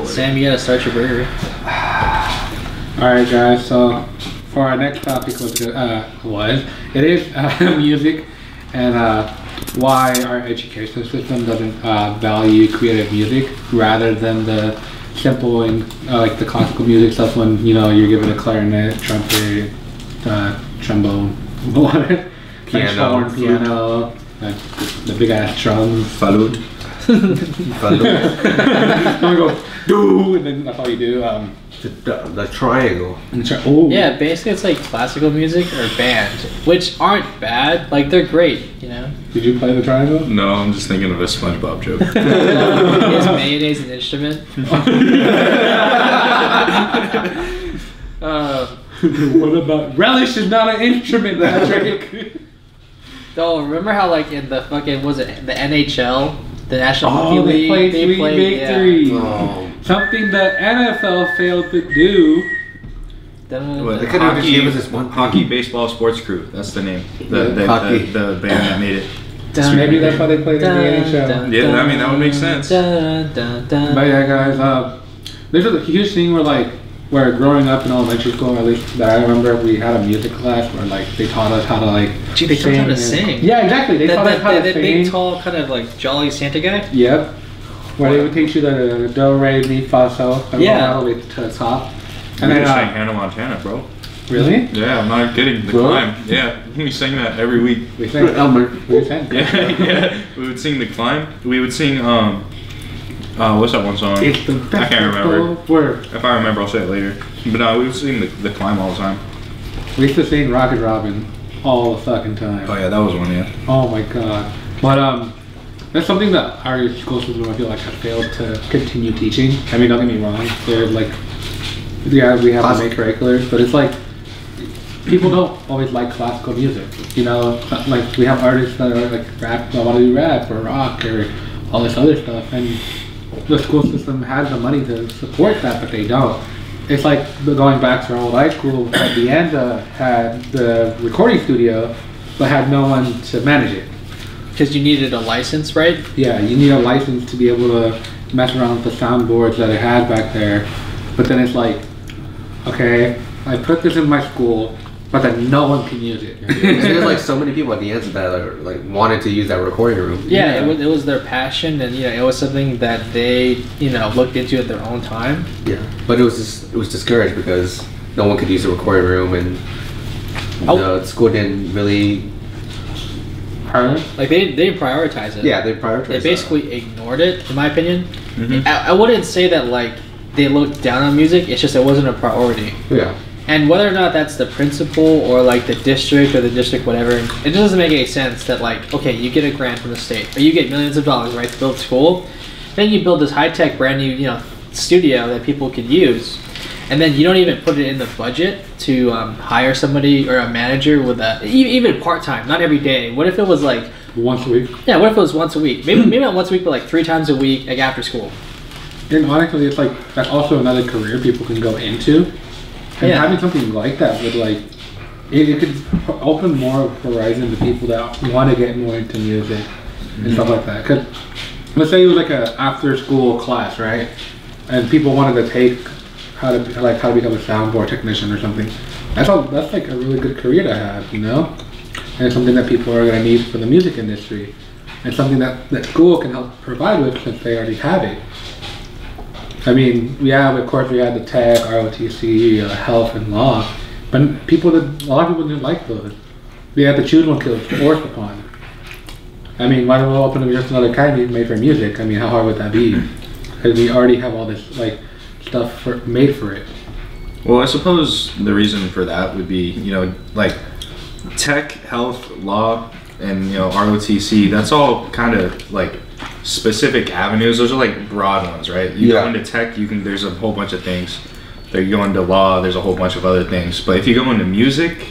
Sam, you gotta start your burger. Alright guys, so for our next topic it is music and why our education system doesn't value creative music rather than the simple and like the classical music stuff when you're given a clarinet, trumpet, trombone, piano, the big ass drums, Falud. I'm go do, and then that's all you do. The triangle. Yeah, basically it's like classical music or band, which aren't bad. Like they're great, Did you play the triangle? No, I'm just thinking of a SpongeBob joke. Is mayonnaise an instrument? What about relish is not an instrument, Patrick? Oh, remember how like in the fucking the NHL, the National Hockey League, they played Victory. Oh. Something the NFL failed to do. What, They couldn't just give us this one Hockey Baseball Sports Crew. That's the name. The band that made it. Maybe that's why they played in the NHL. Yeah, I mean that would make sense. But yeah, guys, there's a huge thing where growing up in elementary school, at least that I remember, we had a music class where they taught us how to they taught us how to sing. Yeah, exactly. They taught us how to sing. The big, tall, kind of like jolly Santa guy. Yep. Where they would teach you the do, re, mi, fa, sol, and all the way to the top. And then sang Hannah Montana, bro. Really? Yeah, I'm not kidding. The Climb. Yeah, we sang that every week. We sang Elmer. We sang. Yeah. We would sing The Climb. We would sing what's that one song? It's the best. I can't remember. Word. If I remember, I'll say it later. But no, we would sing the Climb all the time. We used to sing Rocket Robin all the fucking time. Oh yeah, that was one. Yeah. Oh my god. But that's something that our school system, I feel like, has failed to continue teaching. I mean, don't get me wrong. They're we have the extracurriculars, but it's people don't always like classical music. Like we have artists that are rap, that want to do rap or rock or all this other stuff, and the school system has the money to support that, but they don't. It's like going back to our old high school. At the end, had the recording studio, but had no one to manage it. Because you needed a license, right? Yeah, you need a license to be able to mess around with the soundboards that it had back there. But then it's okay, I put this in my school, but then no one can use it. There's so many people at the end that wanted to use that recording room. Yeah, it was their passion, and it was something that they looked into at their own time. Yeah, but it was discouraged because no one could use the recording room, and the school didn't really. They didn't prioritize it. Yeah, they prioritized. They basically ignored it, in my opinion. Mm-hmm. I wouldn't say that they looked down on music. It's just it wasn't a priority. Yeah. And whether or not that's the principal or the district or the district whatever, it just doesn't make any sense that okay, you get a grant from the state or you get millions of dollars, right, to build a school, then you build this high tech brand new studio that people could use, and then you don't even put it in the budget to hire somebody or a manager with even part time, not every day. What if it was once a week? Yeah, what if it was once a week? Maybe not once a week, but 3 times a week, after school. And honestly, it's that's also another career people can go into. And having something like that would it could open more horizon to people that want to get more into music and stuff like that. Cause let's say it was an after school class, right? And people wanted to take how to become a soundboard technician or something. That's a really good career to have, And it's something that people are going to need for the music industry. And something that school can help provide with since they already have it. I mean, of course we had the tech, ROTC, health, and law, but a lot of people didn't like those. We had to choose one to was forced upon. I mean, why don't we open up just another academy made for music? I mean, how hard would that be? Because we already have all this stuff made for it. Well, I suppose the reason for that would be tech, health, law, and ROTC. That's all kind of specific avenues. Those are broad ones, right? You go into tech, there's a whole bunch of things. You go into law, there's a whole bunch of other things. But if you go into music,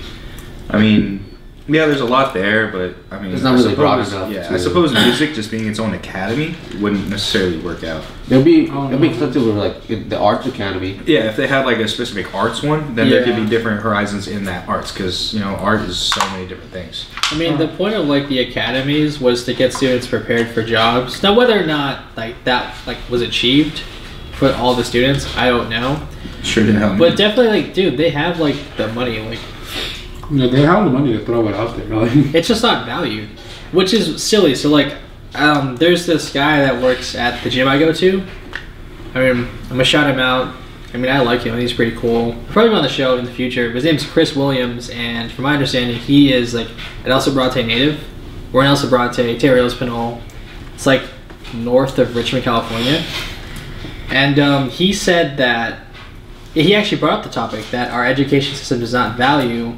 I mean, Yeah, there's a lot there, but I mean, It's not really broad enough. Yeah, I suppose music just being its own academy wouldn't necessarily work out. It'll be something with like the arts academy. Yeah, if they had like a specific arts one, then there could be different horizons in that arts, because you know, art is so many different things. I mean, the point of like the academies was to get students prepared for jobs. Now, whether or not like that like was achieved for all the students, I don't know. Sure did help. But definitely, like, dude, they have like the money. Like, Yeah, they have the money to throw it out there, really. it's just not valued, which is silly. So like, there's this guy that works at the gym I go to. I mean, I'm gonna shout him out. I mean, I like him. He's pretty cool. Probably on the show in the future. His name's Chris Williams, and from my understanding, he is like an El Sobrante native. We're in El Sobrante, Terreros Pinole. It's like north of Richmond, California. And he said that he actually brought up the topic that our education system does not value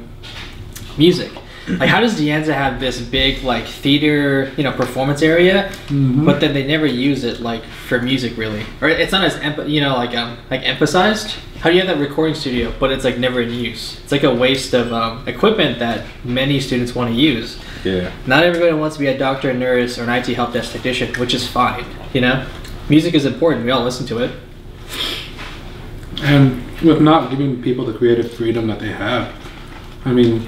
music. Like, how does De Anza have this big like theater, you know, performance area, but then they never use it like for music really, or it's not as like emphasized? How do you have that recording studio, but it's like never in use? It's like a waste of equipment that many students want to use. Yeah. Not everybody wants to be a doctor, a nurse, or an IT help desk technician, which is fine. You know, music is important. We all listen to it. And with not giving people the creative freedom that they have, I mean,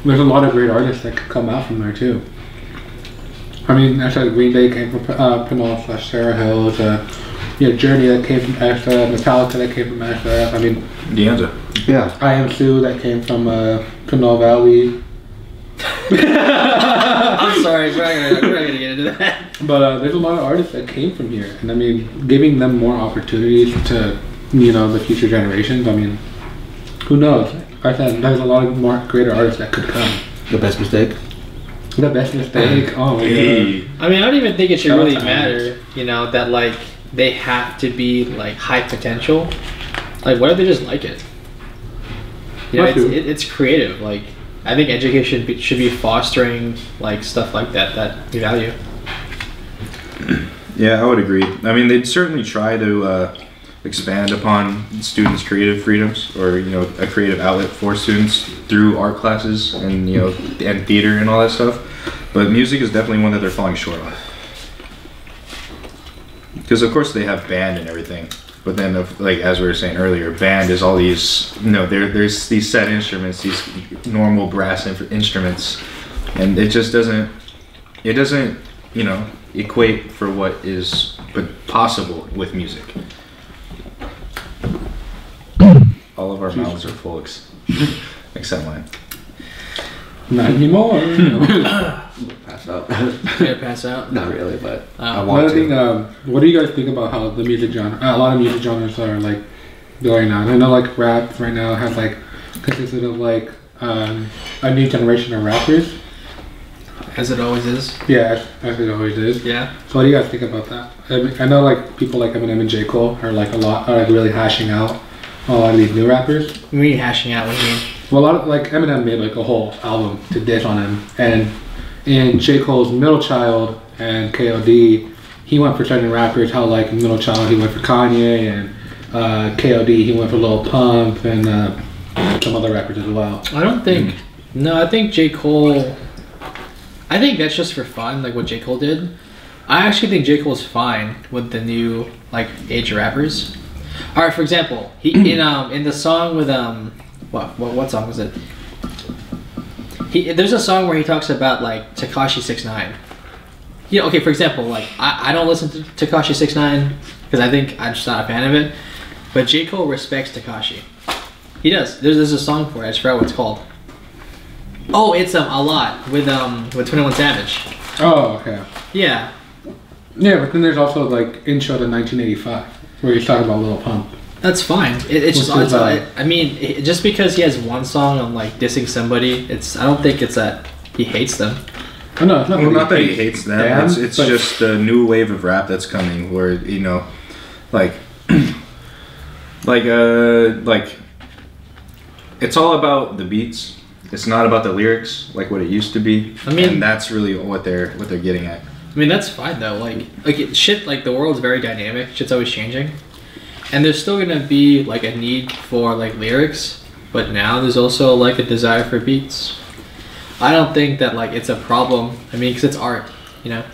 there's a lot of great artists that could come out from there too. I mean, actually, Green Day came from Pinole / Sarah Hills. Journey that came from SF. Metallica that came from SF. I mean, De Anza. Yeah. I Am Sue that came from Pinole Valley. I'm sorry, we're not gonna get into that. But there's a lot of artists that came from here, and I mean, giving them more opportunities to, you know, the future generations. I mean, who knows? I said there's a lot of more greater artists that could come. The best mistake. The best mistake. Oh my god. I mean, I don't even think it should Shout out really to matter. You know that like they have to be like high potential. Like, what if they just like it? You know, it's creative. Like, I think education should be fostering like stuff like that we value. Yeah, I would agree. I mean, they'd certainly try to expand upon students' creative freedoms, or you know, a creative outlet for students through art classes and you know, and theater and all that stuff. But music is definitely one that they're falling short on. Because of course they have band and everything, but then like as we were saying earlier, band is all these, you know, there's these set instruments, these normal brass instruments, and it just doesn't, you know, equate for what is possible with music. All of our mouths are full, except mine. Not anymore. Pass out. Gonna pass out? Not really, but I Another want thing, to. what do you guys think about how the music genre, a lot of music genres are like going on? I know like rap right now has like consisted of like a new generation of rappers. As it always is. Yeah, as it always is. Yeah. So what do you guys think about that? I know like people like Eminem and J. Cole are like like really hashing out a lot of these new rappers. We mean hashing out. What do you mean? Well, a lot of, like Eminem made like a whole album to diss on him, and in J. Cole's Middle Child and KOD, he went for certain rappers. How like in Middle Child he went for Kanye, and KOD he went for Lil Pump and some other rappers as well. I don't think. No, I think J. Cole. I think that's just for fun, like what J. Cole did. I actually think J. Cole's fine with the new like age rappers. All right, for example, he in the song with what song was it? There's a song where he talks about like Tekashi 6ix9ine. Yeah, okay. For example, like I don't listen to Tekashi 6ix9ine because I think I'm just not a fan of it. But J. Cole respects Tekashi. He does. There's a song for it. I just forgot what it's called. Oh, it's a lot with 21 Savage. Oh, okay. Yeah. Yeah, but then there's also like Intro to 1985, where he's talking about Lil Pump. That's fine. It's just I mean, just because he has one song on like dissing somebody, I don't think it's that he hates them. Oh, no, it's not. Well, not that he hates them. It's just the new wave of rap that's coming, where you know, like it's all about the beats. It's not about the lyrics like what it used to be. I mean, and that's really what they're getting at. I mean, that's fine though. Shit, like the world's very dynamic. Shit's always changing, and there's still gonna be like a need for like lyrics. But now there's also like a desire for beats. I don't think that like it's a problem. I mean, because it's art, you know.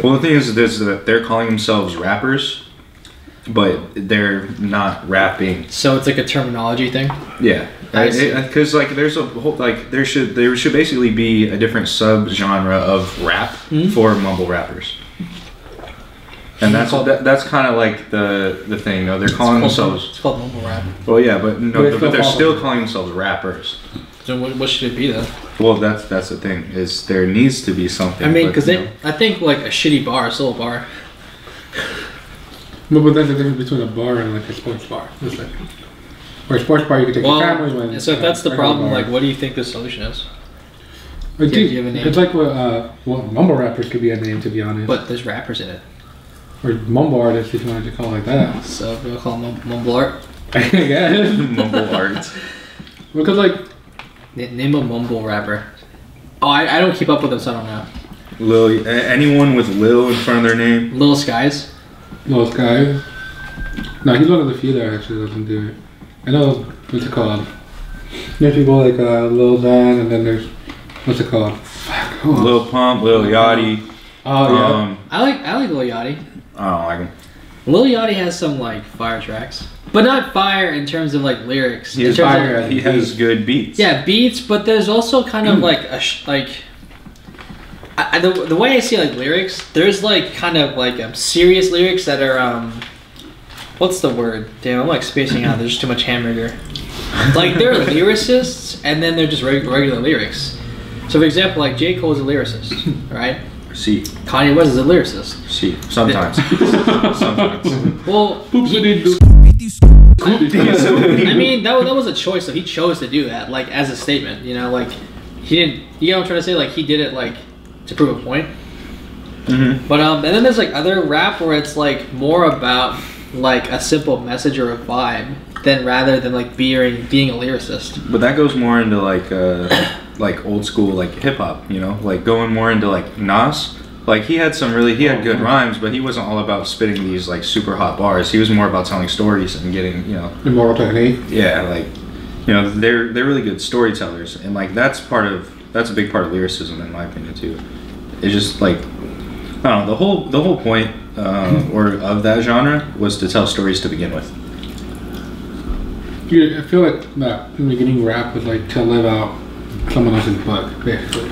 Well, the thing is this: that they're calling themselves rappers, but they're not rapping. So it's like a terminology thing. Yeah, because like there's a whole like there should basically be a different sub-genre of rap for mumble rappers. And that's kind of like the thing. No, they're calling themselves. It's called mumble rap. Well, yeah, but no, but they're still calling themselves rappers. So what should it be then? Well, that's the thing. Is there needs to be something. I mean, because I think like a shitty bar is still a bar. No, but there's a difference between a bar and like a sports bar. It's like, or a sports bar, you can take your families when. So if that's the problem, like, what do you think the solution is? Do you have a name? It's like what mumble rappers could be a name, to be honest. But there's rappers in it. Or mumble artists, if you wanted to call it like that. So we'll call them mumble art. I guess. Mumble art. Because like. Name a mumble rapper. Oh, I don't keep up with them, so I don't know. Anyone with Lil in front of their name? Lil Skies. Lil Skies. No, he's one of the few that actually doesn't do it. I know what's it called. There's people like Lil Xan, and then there's what's it called? Lil Pump, Lil Yachty. Oh yeah. I like Lil Yachty. I don't like him. Lil Yachty has some like fire tracks, but not fire in terms of like lyrics. He has good beats. Yeah, beats, but there's also kind of like the way I see like lyrics, there's like kind of like serious lyrics that are what's the word? Damn, I'm like spacing out. There's too much hamburger. Like they're lyricists, and then they're just regular lyrics. So for example, like J. Cole is a lyricist, right? See. Kanye West is a lyricist. See. Sometimes. Sometimes. Well, I mean, that was a choice. So he chose to do that, like as a statement. You know, like he didn't. You know what I'm trying to say? Like he did it like to prove a point. Mm-hmm. But and then there's like other rap where it's like more about like a simple message or a vibe rather than like being a lyricist. But that goes more into like old school like hip hop, you know, like going more into like Nas. Like he had good rhymes, but he wasn't all about spitting these like super hot bars. He was more about telling stories and getting, you know, immortal technique. Yeah, like, you know, they're really good storytellers, and like that's a big part of lyricism in my opinion too. It's just like, I don't know, the whole point or of that genre was to tell stories to begin with. I feel like that in the beginning rap was like to live out someone else's book, basically.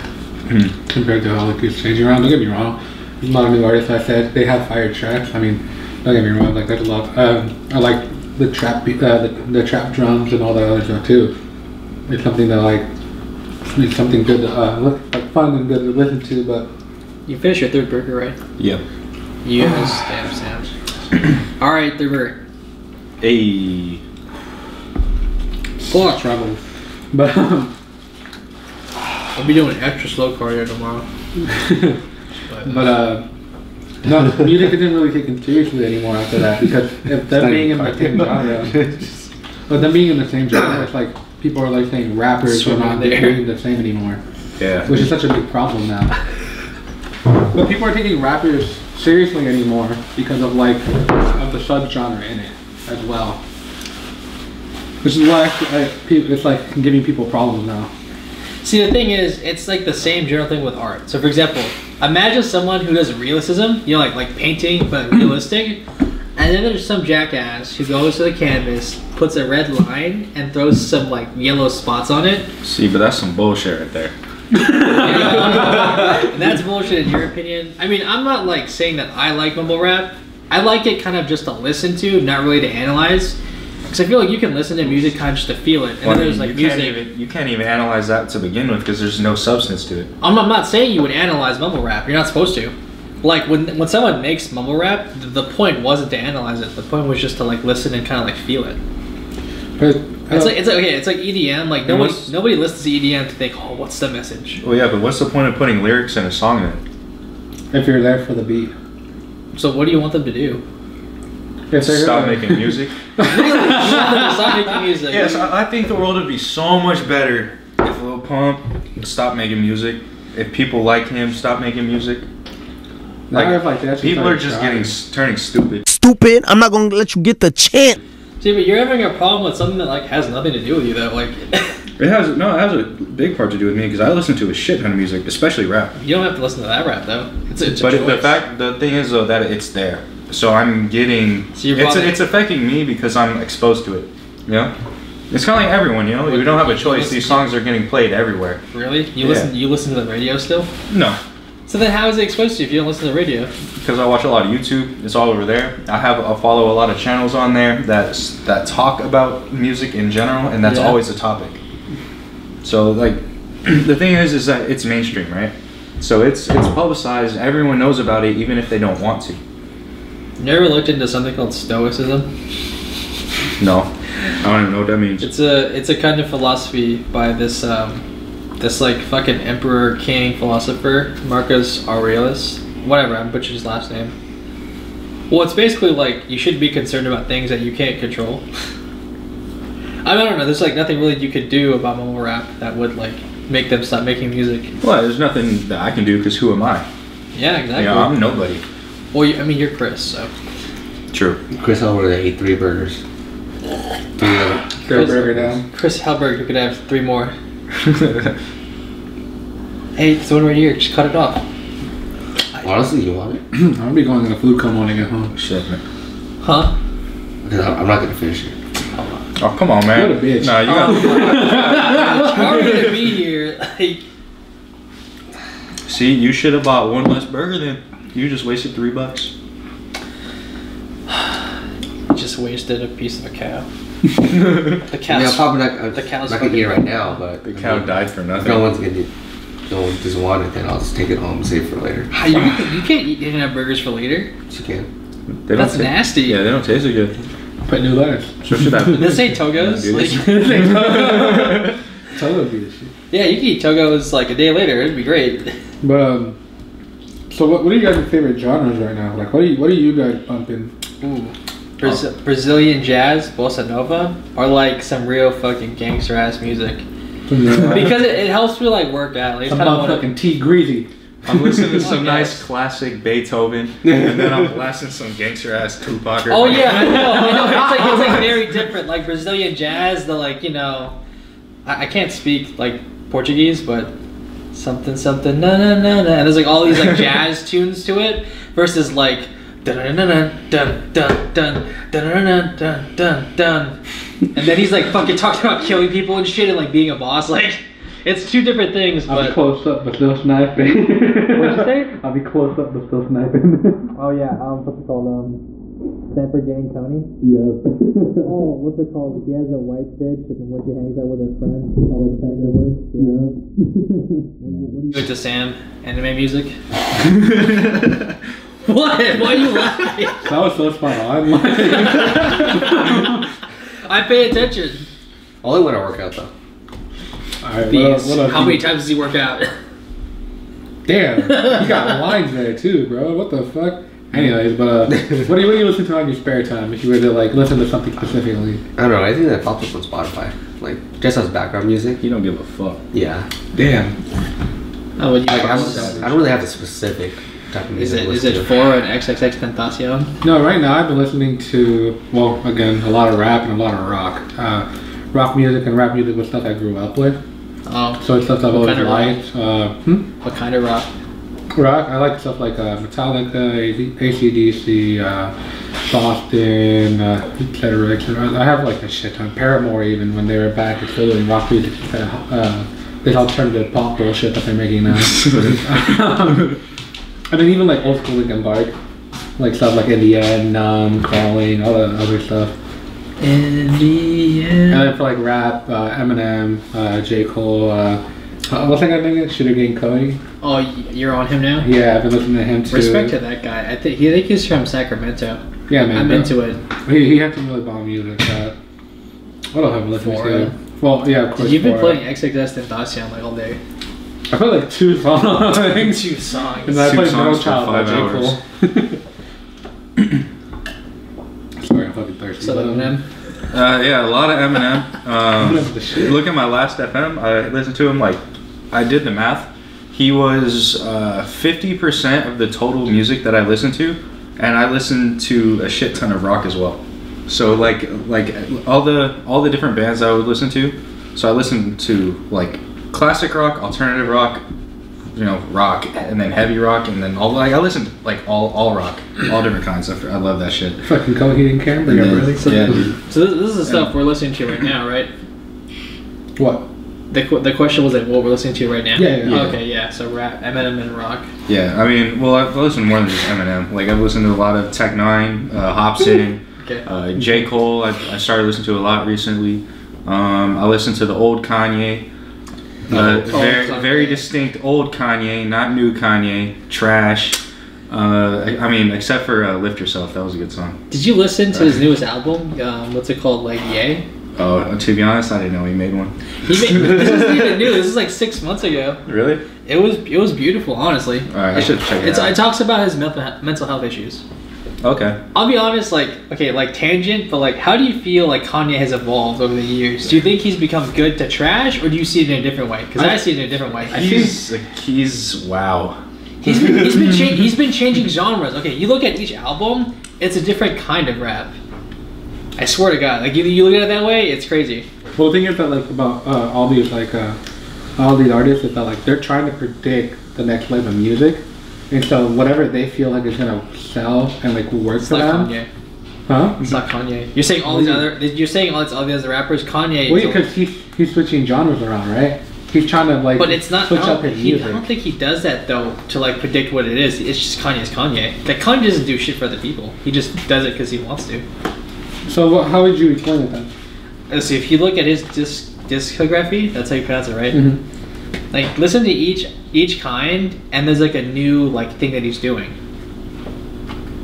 Compared to how like it's changing around. Don't get me wrong. There's a lot of new artists I said they have fire tracks. I mean, don't get me wrong. Like there's a lot. I like the trap beat, the trap drums and all that other stuff too. It's something that like it's something good to like fun and good to listen to. But you finished your third burger, right? Yep. Yes, damn sound. All right, third burger. Hey. Full of trouble. But I'll be doing extra slow cardio tomorrow. but no, music isn't really taken seriously anymore after that, because if them being in the same genre, but them being in the same genre, it's like people are like saying rappers are not doing the same anymore. Yeah. Which is such a big problem now. But people are taking rappers seriously anymore because of like of the subgenre in it as well. Which is why it's like giving people problems now. See, the thing is, it's like the same general thing with art. So, for example, imagine someone who does realism, you know, like painting, but realistic. And then there's some jackass who goes to the canvas, puts a red line, and throws some like yellow spots on it. See, but that's some bullshit right there. And that's bullshit in your opinion. I mean, I'm not like saying that I like mumble rap. I like it kind of just to listen to, not really to analyze. Because I feel like you can listen to music kind of just to feel it. And then there's like music. You can't even analyze that to begin with because there's no substance to it. I'm not saying you would analyze mumble rap. You're not supposed to. Like when someone makes mumble rap, the point wasn't to analyze it. The point was just to like listen and kind of like feel it. But it's like EDM. Like nobody listens to EDM to think, oh, what's the message? Well, yeah, but what's the point of putting lyrics in a song then? If you're there for the beat. So what do you want them to do? Stop making music. Stop making music. Yes, I think the world would be so much better if Lil Pump stopped making music. If people like him, stop making music. Like people are just turning stupid. Stupid! I'm not gonna let you get the chance. See, but you're having a problem with something that like has nothing to do with you, though. Like, It has a big part to do with me because I listen to a shit ton of music, especially rap. You don't have to listen to that rap though. It's a But choice. the thing is though that it's there, so I'm getting. So it's affecting me because I'm exposed to it. You know, it's kind of like everyone. You know, we don't have a choice. These songs are getting played everywhere. Really? You listen to the radio still? No, So then how is it exposed to you if you don't listen to the radio? because I watch a lot of YouTube. It's all over there. I follow a lot of channels on there that talk about music in general, and that's always a topic. So like, the thing is that it's mainstream, right? So it's publicized. Everyone knows about it, even if they don't want to. You ever looked into something called Stoicism? No, I don't even know what that means. It's a kind of philosophy by this like fucking emperor king philosopher Marcus Aurelius. Whatever, I'm butchering his last name. Well, it's basically like you should be concerned about things that you can't control. I don't know. There's like nothing really you could do about mumble rap that would like make them stop making music. Well, there's nothing that I can do because who am I? Yeah, exactly. You know, I'm nobody. Well, I mean, you're Chris, so. True. Chris Elwood ate 3 burgers. 3 of them. Throw a burger down. Chris Hellberg, you could have 3 more. Hey, it's the one right here. Just cut it off. Honestly, you want it? I'm gonna be going in the food coma when I get home. Shit, man. Huh? Because I'm not gonna finish it. Oh, come on, man. What a bitch. Nah, you got. How are we gonna be here? Like, See, you should have bought 1 less burger then. You just wasted $3. just wasted a piece of a cow. The cow. Yeah, probably not. The cow's not gonna eat it right now, but The cow died for if nothing. no one's gonna. No one doesn't want it, then I'll just take it home and save it for later. How you can't eat In-N-Out burgers for later. Yes, you can. They don't That's ta- nasty. Yeah, they don't taste so good. Put new letters. So should I? This ain't Togo's. Yeah, Like, Tell them to be the shit. yeah, you can eat Togo's like a day later. It'd be great. But so what are you guys' favorite genres right now? Like what are you guys bumping? Ooh. Brazilian jazz, bossa nova, or like some real fucking gangster ass music. Because it helps me like work out. Like, Some kind of motherfucking T Greasy. I'm listening to some Okay. nice classic Beethoven, and then I'm blasting some gangster ass Tupac. Oh yeah, I know. It's like very different. Like Brazilian jazz, the like I can't speak like Portuguese, but something na na na na, and there's like all these like jazz tunes to it versus like dun dun dun dun dun dun dun dun dun dun, and then he's like fucking talking about killing people and shit and like being a boss. Like it's 2 different things, I'll be but close up but still sniping. What'd you say? I'll be close up but still sniping. Oh yeah, what's it called? Stanford Gang Coney. Yeah. Oh, what's it called? He has a white bitch, and when she hangs out with her friends, she always hangs out with. Yeah. What do you into Sam? Anime music? What? Why are you laughing? That was so spot on. I pay attention. Only when I work out, though. Alright, These. what else How you- many times does he work out? Damn, you got lines there too, bro. What the fuck? Anyways, but what do you listen to on your spare time if you were to like listen to something specifically? I don't know. I think that pops up on Spotify, like just as background music. You don't give a fuck. Yeah. Damn. Oh, what do you Like, I process? don't really have a specific type of Is music. it to is listen it to. for an XXX Tentacion? No, right now I've been listening to again a lot of rap and a lot of rock. Rock music and rap music was stuff I grew up with. Oh, So it's stuff I've What always kind of liked. what kind of rock? Rock. I like stuff like Metallica, AC/DC, Boston, etc. etc. I have like a shit ton. Paramore, even when they were back, it's still doing rock music. This alternative pop bullshit that they're making now. And then even like old school Linkin Park, like stuff like In the End, Numb, Crawling, all that other stuff. In the And then for like rap, Eminem, J. Cole, what's that guy's name? Sugar Gang Cody. Oh, you're on him now? Yeah, I've been listening to him too. Respect to that guy. I think he's from Sacramento. Yeah, man. I'm into it. He had some really bomb music. What else have I listened Flora. to? Well, yeah, of course. You've been Flora. playing XXX Tentacion like all day. I played like 2 songs. 2 songs. And I Two played songs Middle for Child by 5 J. hours. Cole. Sorry, I'm fucking thirsty. So Eminem. Yeah, a lot of Eminem. Eminem's the shit. Look at my last FM. I listened to him like I did the math. He was 50% of the total music that I listened to, and I listened to a shit ton of rock as well. So like all the different bands I would listen to, So I listen to like classic rock, alternative rock, you know, rock, and then heavy rock, and then all I listen to like all rock, all different kinds. I love that shit. Fucking Coheed and Cambria, really? Yeah, dude. So this is the stuff we're listening to right now, right? What? The question was like what we're listening to right now. Yeah. Okay, yeah. So rap, Eminem, and rock. Yeah, I mean, well, I've listened to more than just Eminem. Like I've listened to a lot of Tech Nine, Hopsin, Okay. J. Cole. I started listening to a lot recently. I listened to the old Kanye. Very distinct old Kanye, not new Kanye. Trash. I mean, except for Lift Yourself, that was a good song. Did you listen to his newest album? What's it called? Like Yay? Oh, to be honest, I didn't know he made one. This isn't even new. This is like 6 months ago. Really? It was beautiful, honestly. All right, I should check it out. It talks about his mental health issues. Okay. I'll be honest, like tangent, but like, how do you feel like Kanye has evolved over the years? Do you think he's become good to trash, or do you see it in a different way? Because I see it in a different way. He's wow. He's been changing genres. Okay, you look at each album, it's a different kind of rap. I swear to God, like you look at it that way, it's crazy. Well, the thing is that like about all these artists is that like they're trying to predict the next wave of music, and so whatever they feel like is gonna sell and like work It's for not them. Kanye. Huh? It's not Kanye. You're saying all these other. You're saying all these other rappers. Kanye. Well, because he's switching genres around, right? He's trying to like. But it's not. switch up his music. I don't think he does that though to like predict what it is. It's just Kanye's Kanye. Like Kanye doesn't do shit for other people. He just does it because he wants to. So how would you explain it then? Let's see. If you look at his discography, that's how you pronounce it, right? Mm-hmm. Like listen to each kind, and there's like a new like thing that he's doing.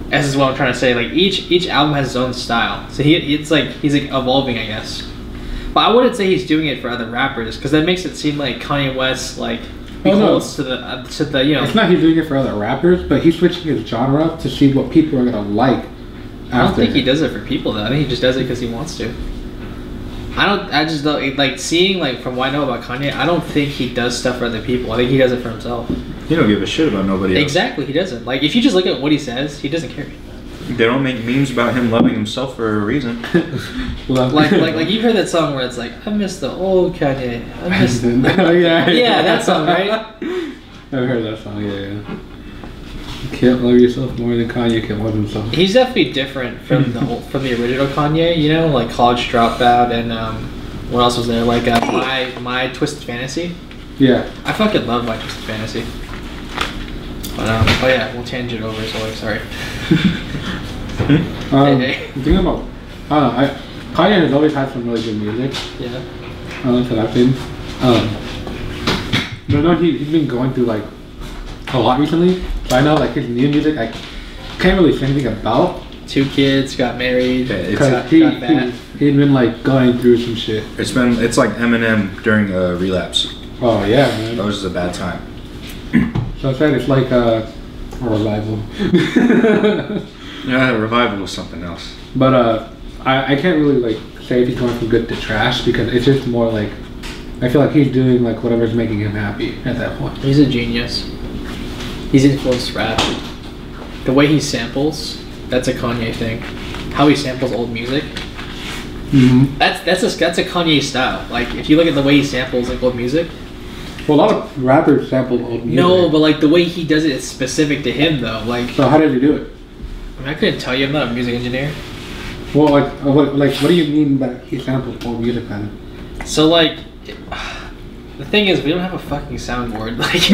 This is what I'm trying to say. Like each album has its own style, so he's like evolving, I guess. But I wouldn't say he's doing it for other rappers, because that makes it seem like Kanye West like holds to the you know. It's not he's doing it for other rappers, but he's switching his genre to see what people are gonna like. I don't think he does it for people though. I think he just does it because he wants to. I just don't like seeing like from what I know about Kanye. I don't think he does stuff for other people. I think he does it for himself. He don't give a shit about nobody else. Exactly, he doesn't. Like if you just look at what he says, he doesn't care. They don't make memes about him loving himself for a reason. like you've heard that song where it's like, I miss the old Kanye. I miss yeah, that song, right? I've heard that song. Yeah. You can't love yourself more than Kanye can love himself. He's definitely different from the original Kanye. You know, like College Dropout and what else was there? Like My Twisted Fantasy. Yeah. I fucking love My Twisted Fantasy. But oh yeah, we'll change it over. So like, sorry. The thing about Kanye has always had some really good music. Yeah. That's what I've been. But no, he's been going through like a lot recently. So I know like his new music I can't really say anything about. 2 kids, got married. Because got fat. he'd been like going through some shit. It's like Eminem during a relapse. Oh yeah, man. That was just a bad time. So I said it's like a revival. Yeah, revival was something else. But I can't really like say if he's going from good to trash because it's just more like I feel like he's doing like whatever's making him happy at that point. He's a genius. He's influenced rap. The way he samples, that's a Kanye thing. How he samples old music. Mm-hmm. That's a Kanye style. Like if you look at the way he samples like old music. Well, a lot of rappers sample old music. No, but like the way he does it is specific to him though. Like so how does he do it? I mean, I couldn't tell you. I'm not a music engineer. Well, what do you mean that he samples old music then? So like, the thing is, we don't have a fucking soundboard. Like,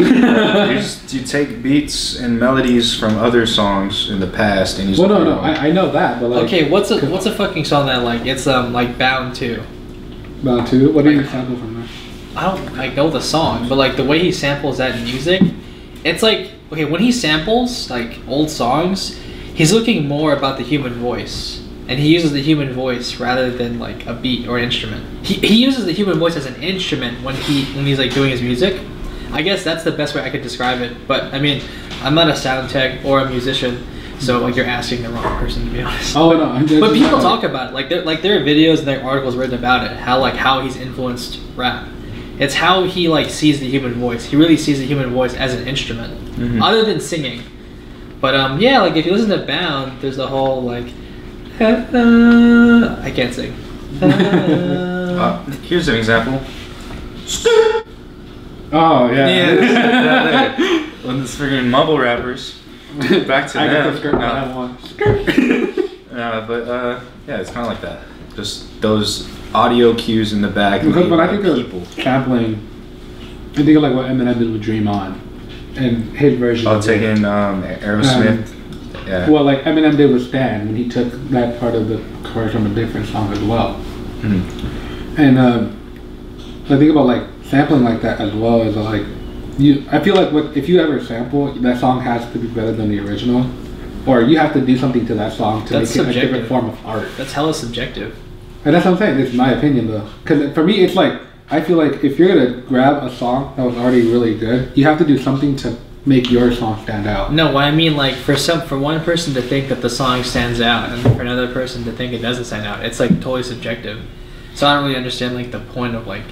you take beats and melodies from other songs in the past, and you. Well, no, I know that, but like. Okay, what's a fucking song that like it's like Bound 2? Bound 2. What do you sample from that? I don't like know the song, but like the way he samples that music, it's like okay when he samples like old songs, he's looking more about the human voice. And he uses the human voice rather than like a beat or an instrument. He uses the human voice as an instrument when he's like doing his music. I guess that's the best way I could describe it. But I mean, I'm not a sound tech or a musician, so like you're asking the wrong person to be honest. Oh no, I'm just. But people talk about it. Like there are videos and there are articles written about it. How he's influenced rap. It's how he like sees the human voice. He really sees the human voice as an instrument, other than singing. But yeah, like if you listen to Bound, there's the whole like. I can't sing. Here's an example. Oh yeah. Yeah. When this freaking mumble rappers. Back to I got them. the skirt on that one. Yeah, it's kind of like that. Just those audio cues in the back. Because when I think people. of sampling, I think of like what Eminem did with Dream On, and his version. Oh, taking Aerosmith. Yeah. Well, like Eminem did with Stan, when he took that part of the chorus from a different song as well. Mm-hmm. And I think about like sampling like that as well as like I feel like if you ever sample, that song has to be better than the original, or you have to do something to that song to That's make it a subjective. different form of art. That's hella subjective. And that's what I'm saying. It's my opinion though, because for me, it's like I feel like if you're gonna grab a song that was already really good, you have to do something to make your song stand out. No, what I mean, like for one person to think that the song stands out, and for another person to think it doesn't stand out, it's like totally subjective. So I don't really understand like the point of like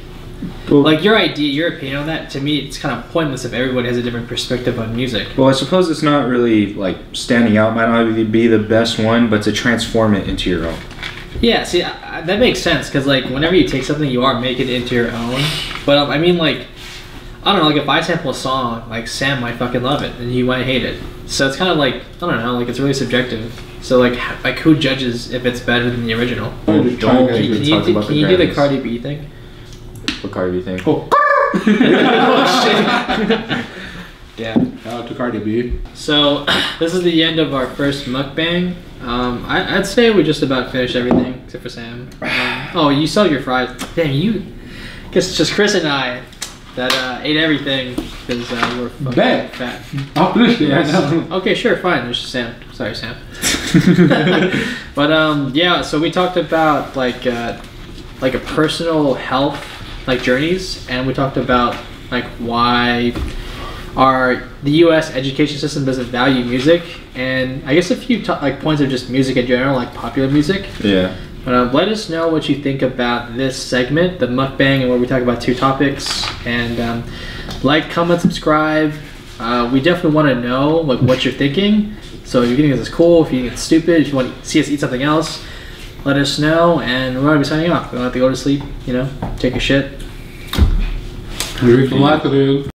your idea, your opinion on that. To me, it's kind of pointless if everybody has a different perspective on music. Well, I suppose it's not really like standing out might not be the best one, but to transform it into your own. Yeah, see, that makes sense because like whenever you take something, you are making it into your own. But I mean, like, I don't know, like if I sample a song, like Sam might fucking love it and he might hate it. So it's kind of like, I don't know, like it's really subjective. So like who judges if it's better than the original? Don't Can even you talk about do the Grammys. Cardi B thing? What Cardi B think? Oh, Oh shit. Yeah. shout out to Cardi B. So this is the end of our first mukbang. I'd say we just about finished everything except for Sam. Oh, you sold your fries. Damn, you. Guess it's just Chris and I that ate everything because we're fucking Bet. fat. I'll finish it. I know. Okay, sure, fine. There's Sam. Sorry, Sam. But yeah. So we talked about like a personal health like journeys, and we talked about like why the U.S. education system doesn't value music, and I guess a few like points of just music in general, like popular music. Yeah. But let us know what you think about this segment, the mukbang, and where we talk about two topics. And like, comment, subscribe. We definitely want to know like what you're thinking. So if you think this is cool, if you think it's stupid, if you want to see us eat something else, let us know. And we're gonna be signing off. We don't have to go to sleep. You know, take a shit. We're from Latin.